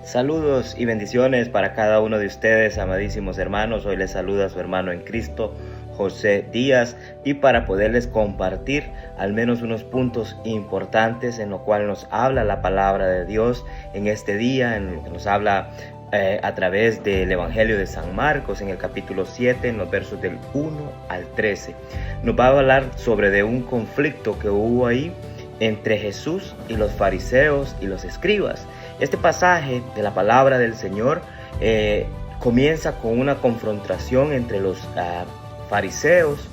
Saludos y bendiciones para cada uno de ustedes, amadísimos hermanos. Hoy les saluda su hermano en Cristo, José Díaz, y para poderles compartir al menos unos puntos importantes en lo cual nos habla la palabra de Dios en este día, en lo que nos habla a través del Evangelio de San Marcos en el capítulo 7, en los versos del 1 al 13. Nos va a hablar sobre de un conflicto que hubo ahí entre Jesús y los fariseos y los escribas. Este pasaje de la palabra del Señor comienza con una confrontación entre los fariseos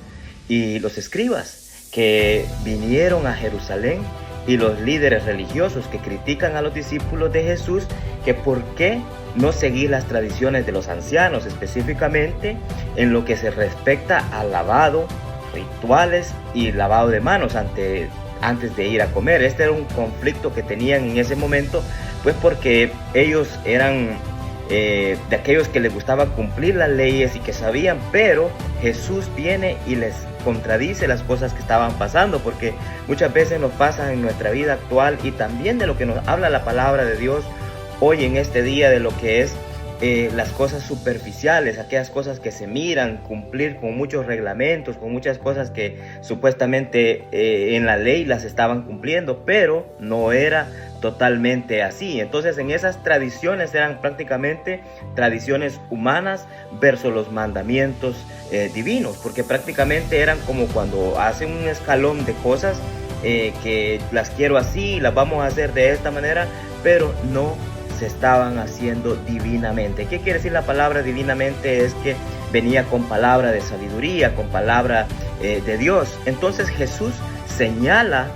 y los escribas que vinieron a Jerusalén, y los líderes religiosos que critican a los discípulos de Jesús que por qué no seguir las tradiciones de los ancianos, específicamente en lo que se respecta al lavado, rituales y lavado de manos antes de ir a comer. Este era un conflicto que tenían en ese momento, pues porque ellos eran de aquellos que les gustaba cumplir las leyes y que sabían, pero Jesús viene y les contradice las cosas que estaban pasando, porque muchas veces nos pasa en nuestra vida actual y también de lo que nos habla la palabra de Dios hoy en este día, de lo que es las cosas superficiales, aquellas cosas que se miran, cumplir con muchos reglamentos, con muchas cosas que supuestamente en la ley las estaban cumpliendo, pero no era totalmente así. Entonces en esas tradiciones eran prácticamente tradiciones humanas versus los mandamientos divinos, porque prácticamente eran como cuando hacen un escalón de cosas que las quiero así, las vamos a hacer de esta manera, pero no se estaban haciendo divinamente. ¿Qué quiere decir la palabra divinamente? Es que venía con palabra de sabiduría, con palabra de Dios. Entonces Jesús señala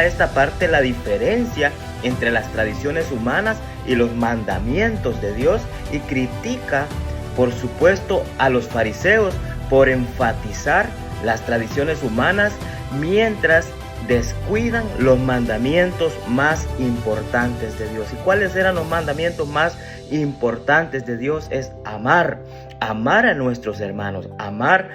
esta parte, la diferencia entre las tradiciones humanas y los mandamientos de Dios, y critica, por supuesto, a los fariseos por enfatizar las tradiciones humanas mientras descuidan los mandamientos más importantes de Dios. ¿Y cuáles eran los mandamientos más importantes de Dios? Es amar a nuestros hermanos, amar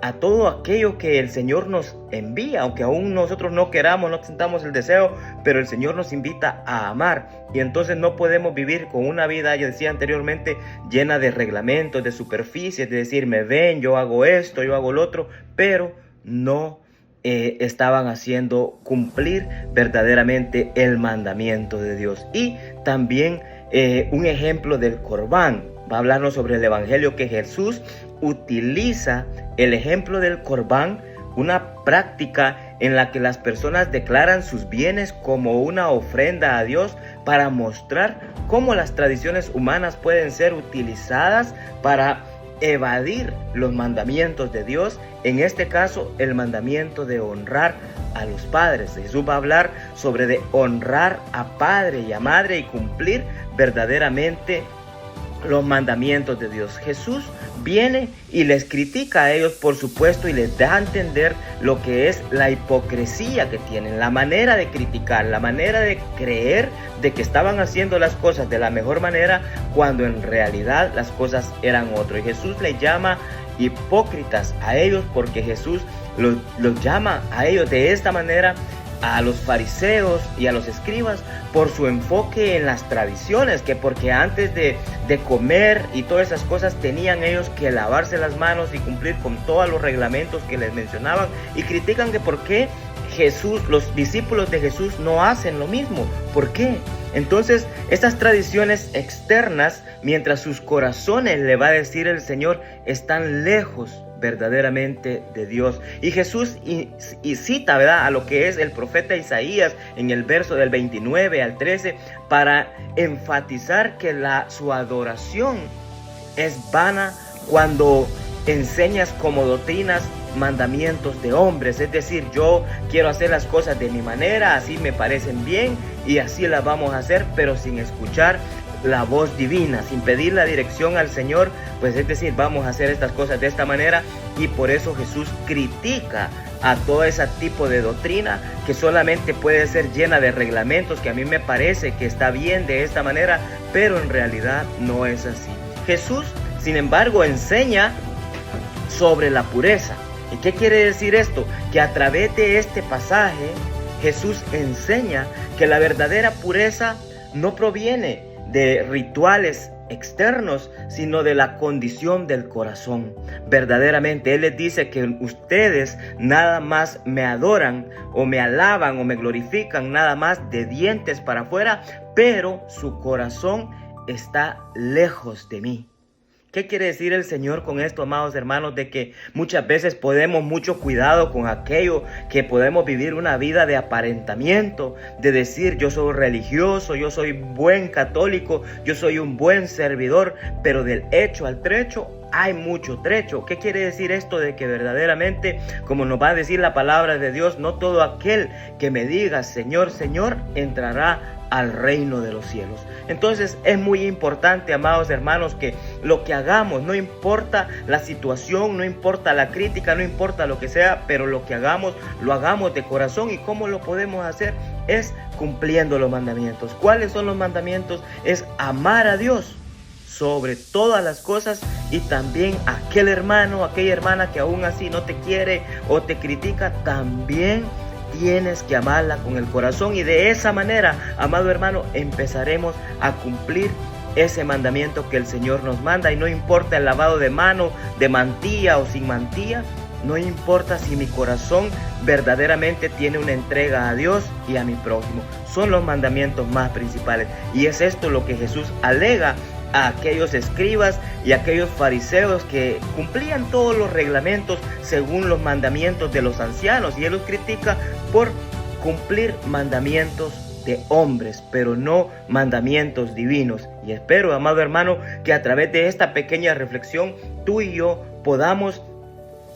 a todo aquello que el Señor nos envía, aunque aún nosotros no queramos, no sintamos el deseo, pero el Señor nos invita a amar. Y entonces no podemos vivir con una vida, ya decía anteriormente, llena de reglamentos, de superficies, de decir, me ven, yo hago esto, yo hago lo otro, pero no estaban haciendo cumplir verdaderamente el mandamiento de Dios. Y también un ejemplo del Corbán. Va a hablarnos sobre el evangelio que Jesús utiliza el ejemplo del Corbán, una práctica en la que las personas declaran sus bienes como una ofrenda a Dios, para mostrar cómo las tradiciones humanas pueden ser utilizadas para evadir los mandamientos de Dios, en este caso el mandamiento de honrar a los padres. Jesús va a hablar sobre de honrar a padre y a madre y cumplir verdaderamente los mandamientos de Dios. Jesús viene y les critica a ellos, por supuesto, y les da a entender lo que es la hipocresía que tienen, la manera de criticar, la manera de creer de que estaban haciendo las cosas de la mejor manera cuando en realidad las cosas eran otro. Y Jesús les llama hipócritas a ellos, porque Jesús los llama a ellos de esta manera, a los fariseos y a los escribas, por su enfoque en las tradiciones, que porque antes de comer y todas esas cosas tenían ellos que lavarse las manos y cumplir con todos los reglamentos que les mencionaban, y critican que por qué los discípulos de Jesús no hacen lo mismo. ¿Por qué? Entonces, estas tradiciones externas, mientras sus corazones, le va a decir el Señor, están lejos verdaderamente de Dios. Y Jesús y cita, ¿verdad?, a lo que es el profeta Isaías en el verso del 29 al 13, para enfatizar que su adoración es vana cuando enseñas como doctrinas mandamientos de hombres. Es decir, yo quiero hacer las cosas de mi manera, así me parecen bien y así las vamos a hacer, pero sin escuchar la voz divina, sin pedir la dirección al Señor. Pues es decir, vamos a hacer estas cosas de esta manera, y por eso Jesús critica a todo ese tipo de doctrina que solamente puede ser llena de reglamentos, que a mí me parece que está bien de esta manera, pero en realidad no es así. Jesús, sin embargo, enseña sobre la pureza. ¿Y qué quiere decir esto? Que a través de este pasaje Jesús enseña que la verdadera pureza no proviene de rituales externos, sino de la condición del corazón. Verdaderamente, Él les dice que ustedes nada más me adoran o me alaban o me glorifican nada más de dientes para afuera, pero su corazón está lejos de mí. ¿Qué quiere decir el Señor con esto, amados hermanos? De que muchas veces podemos mucho cuidado con aquello que podemos vivir una vida de aparentamiento, de decir yo soy religioso, yo soy buen católico, yo soy un buen servidor, pero del hecho al trecho hay mucho trecho. ¿Qué quiere decir esto? De que verdaderamente, como nos va a decir la palabra de Dios, no todo aquel que me diga Señor, Señor, entrará al reino de los cielos. Entonces es muy importante, amados hermanos, que lo que hagamos, no importa la situación, no importa la crítica, no importa lo que sea, pero lo que hagamos, lo hagamos de corazón. ¿Y cómo lo podemos hacer? Es cumpliendo los mandamientos. ¿Cuáles son los mandamientos? Es amar a Dios sobre todas las cosas, y también aquel hermano, aquella hermana que aún así no te quiere o te critica, también tienes que amarla con el corazón. Y de esa manera, amado hermano, empezaremos a cumplir ese mandamiento que el Señor nos manda. Y no importa el lavado de mano, de mantilla o sin mantilla, no importa si mi corazón verdaderamente tiene una entrega a Dios y a mi prójimo. Son los mandamientos más principales. Y es esto lo que Jesús alega a aquellos escribas y a aquellos fariseos que cumplían todos los reglamentos según los mandamientos de los ancianos, y Él los critica por cumplir mandamientos de hombres, pero no mandamientos divinos. Y espero, amado hermano, que a través de esta pequeña reflexión tú y yo podamos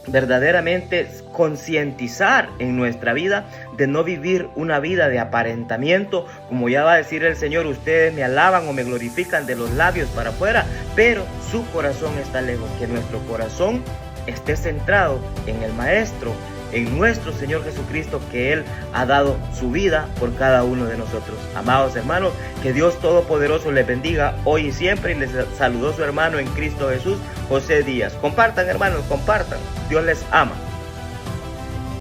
verdaderamente concientizar en nuestra vida de no vivir una vida de aparentamiento. Como ya va a decir el Señor, ustedes me alaban o me glorifican de los labios para afuera, pero su corazón está lejos. Que nuestro corazón esté centrado en el Maestro, en nuestro Señor Jesucristo, que Él ha dado su vida por cada uno de nosotros. Amados hermanos, que Dios Todopoderoso les bendiga hoy y siempre. Y les saludó su hermano en Cristo Jesús, José Díaz. Compartan, hermanos, compartan. Dios les ama.